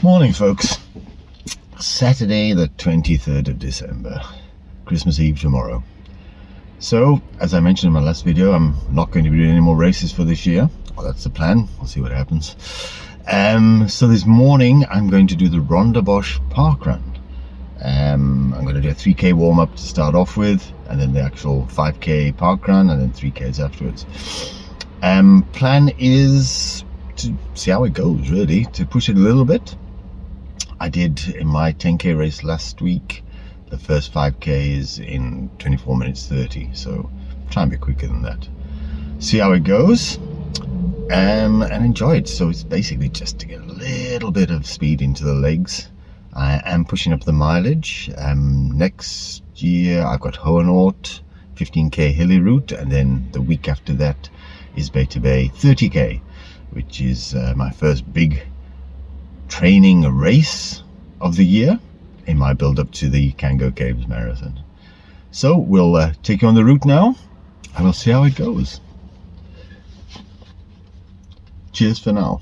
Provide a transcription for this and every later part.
Morning folks, Saturday the 23rd of December, Christmas Eve tomorrow. So as I mentioned in my last video, I'm not going to be doing any more races for this year. Well, that's the plan, we'll see what happens. So this morning I'm going to do the Rondebosch Parkrun. I'm going to do a 3k warm-up to start off with, and then the actual 5k parkrun, and then 3k's afterwards. Plan is to see how it goes, really, to push it a little bit. I did in my 10k race last week, the first 5k is in 24 minutes 30, so try and be quicker than that. See how it goes, and enjoy it. So it's basically just to get a little bit of speed into the legs. I am pushing up the mileage. Next year I've got Hohenort 15k hilly route, and then the week after that is Beta Bay 30k, which is my first big training race of the year in my build up to the Kango Caves Marathon. So we'll take you on the route now and we'll see how it goes. Cheers for now.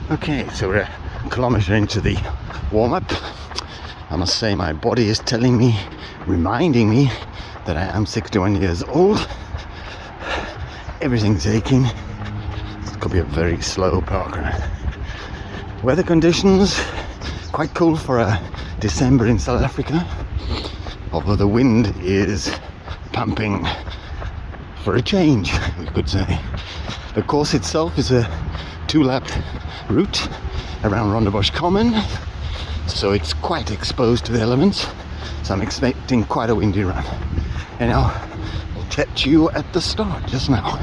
Okay, so we're a kilometre into the warm-up. I must say my body is telling me, reminding me that I am 61 years old. Everything's aching. It could be a very slow parkrun. Weather conditions quite cool for a December in South Africa, although the wind is pumping for a change, we could say. The course itself is a 2-lap route around Rondebosch Common, so it's quite exposed to the elements, so I'm expecting quite a windy run. And now I'll catch you at the start just now.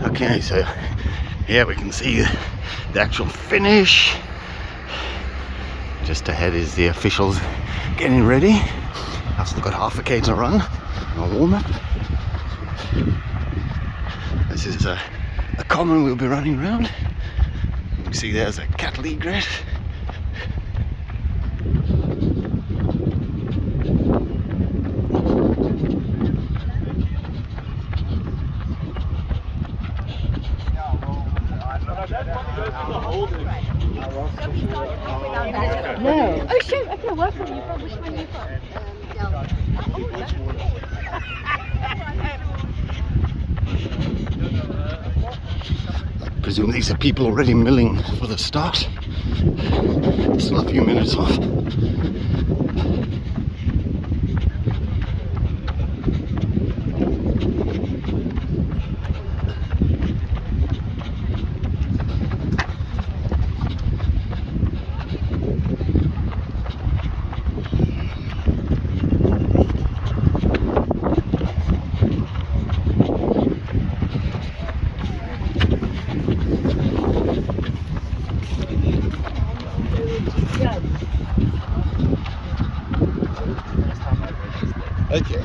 Okay, so here we can see the actual finish. Just ahead is the officials getting ready. I've still got half a k to run, a warm-up. This is a common we'll be running around. You can see there's a cattle egret. No. Oh shit, okay, where from you from? Which one are you from? I presume these are people already milling for the start. Still a few minutes off. Okay.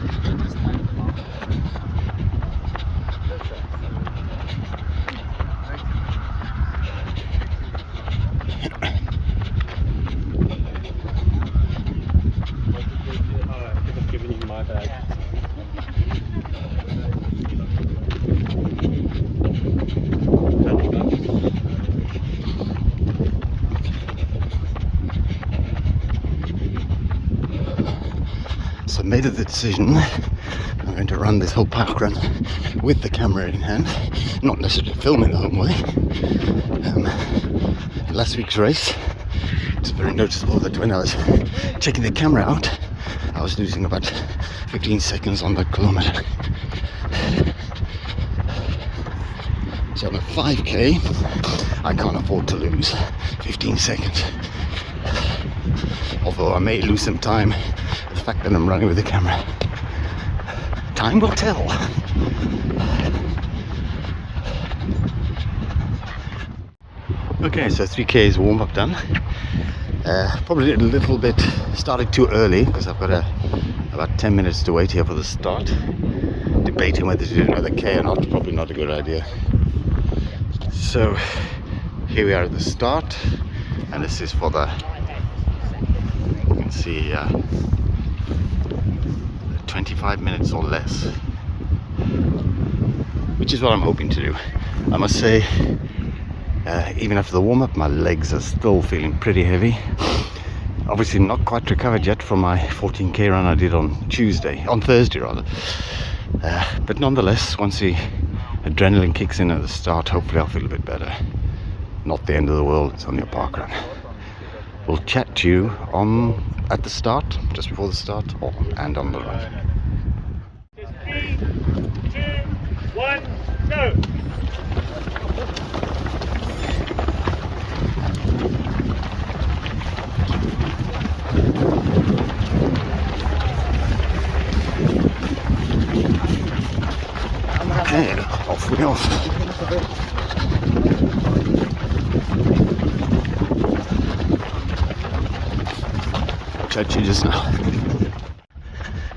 So I made the decision I'm going to run this whole parkrun with the camera in hand, not necessarily filming the whole way. Last week's race, it's very noticeable that when I was checking the camera out, I was losing about 15 seconds on the kilometre. So on a 5k, I can't afford to lose 15 seconds. Although I may lose some time, the fact that I'm running with the camera. Time will tell. Okay, so 3k is warm-up done. Probably a little bit started too early because I've got about 10 minutes to wait here for the start. Debating whether to do another k or not, probably not a good idea. So here we are at the start, and this is for the, you can see 25 minutes or less. which is what I'm hoping to do. I must say, even after the warm-up, my legs are still feeling pretty heavy. Obviously not quite recovered yet from my 14k run I did on Thursday rather. But nonetheless, once the adrenaline kicks in at the start, hopefully I'll feel a bit better. Not the end of the world, it's only a park run. We'll chat to you at the start, just before the start, and on the run. 3, 2, 1, go! Okay, off we go. Chat you just now.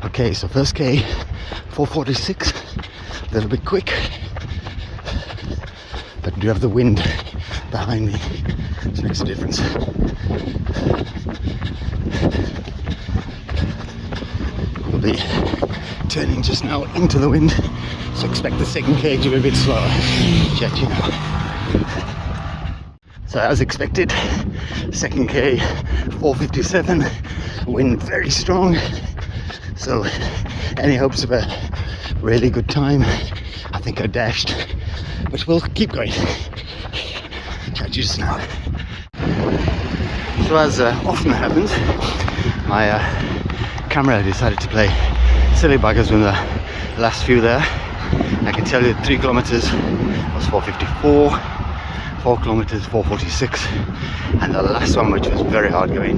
Okay, so first K, 4:46, a little bit quick, but I do have the wind behind me, which makes a difference. We'll be turning just now into the wind, so expect the second K to be a bit slower. Chat you now. So as expected, second K, 4:57, wind very strong. So any hopes of a really good time, I think are dashed. But we'll keep going. Catch you just now. So as often happens, my camera decided to play silly buggers with the last few there. I can tell you 3 kilometers was 4:54, 4 kilometers 4:46, and the last one, which was very hard going,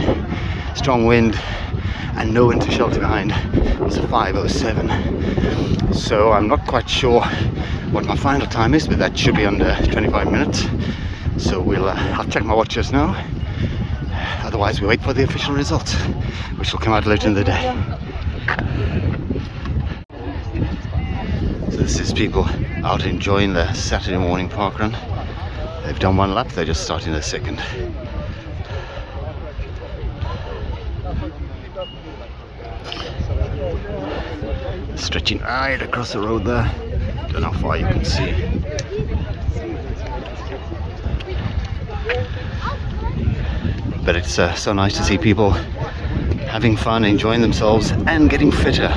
strong wind and no winter shelter behind, was a 5:07. So I'm not quite sure what my final time is, but that should be under 25 minutes. So I'll check my watch just now. Otherwise we wait for the official results, which will come out later in the day. So this is people out enjoying their Saturday morning parkrun. They've done one lap, they're just starting their second. Stretching right across the road there. Don't know how far you can see. But it's so nice to see people having fun, enjoying themselves and getting fitter.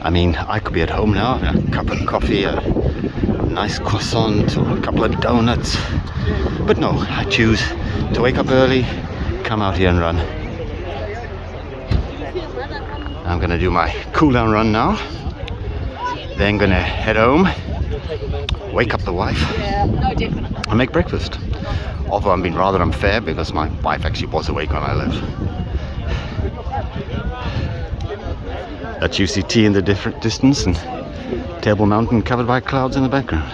I mean, I could be at home now, a cup of coffee, a nice croissant or a couple of donuts. But no, I choose to wake up early, come out here and run. I'm gonna do my cool down run now, then gonna head home, wake up the wife and make breakfast. Although I'm being rather unfair because my wife actually was awake when I left. That you see tea in the different distance and Table Mountain covered by clouds in the background.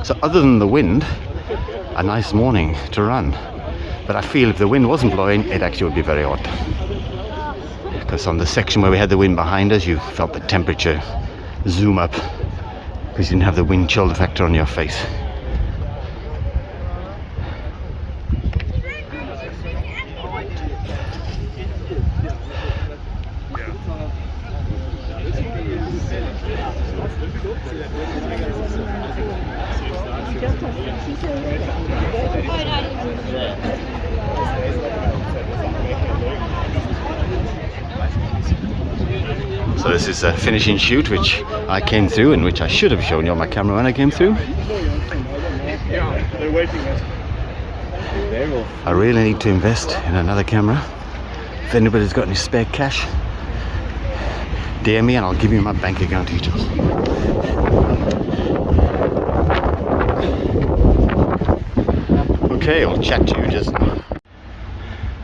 So other than the wind, a nice morning to run. But I feel if the wind wasn't blowing, it actually would be very odd. Because on the section where we had the wind behind us, you felt the temperature zoom up because you didn't have the wind chill factor on your face. So this is a finishing shoot which I came through and which I should have shown you on my camera when I came through. I really need to invest in another camera. If anybody's got any spare cash, DM me and I'll give you my bank account details. Okay, I'll chat to you just now.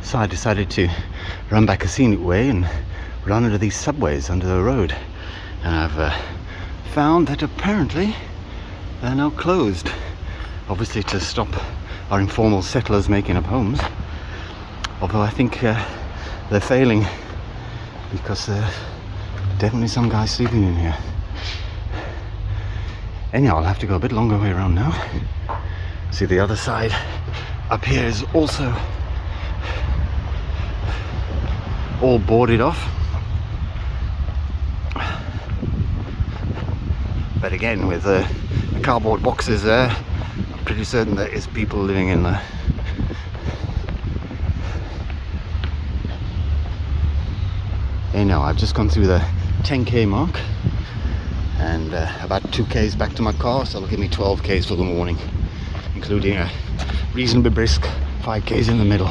So I decided to run back a scenic way and run under these subways under the road, and I've found that apparently they're now closed, obviously to stop our informal settlers making up homes, although I think they're failing because definitely some guys sleeping in here. Anyhow, I'll have to go a bit longer way around now. See, the other side up here is also all boarded off. But again, with the cardboard boxes there, I'm pretty certain there is people living in there. Hey, now I've just gone through the 10k mark and about 2k's back to my car, so it'll give me 12k's for the morning, including a reasonably brisk 5k's in the middle.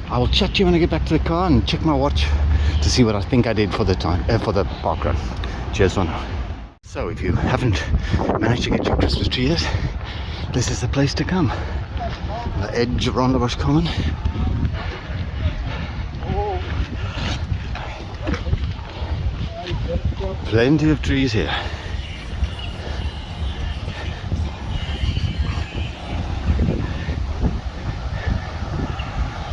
I will chat to you when I get back to the car and check my watch to see what I think I did for the time for the park run. Cheers for now. So if you haven't managed to get your Christmas tree yet, this is the place to come. The edge of Rondebosch Common. Plenty of trees here.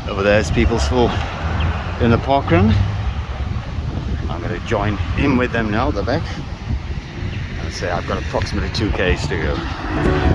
Over there's people still in the parkrun. I'm going to join in with them now at the back. I'd say I've got approximately 2k's to go.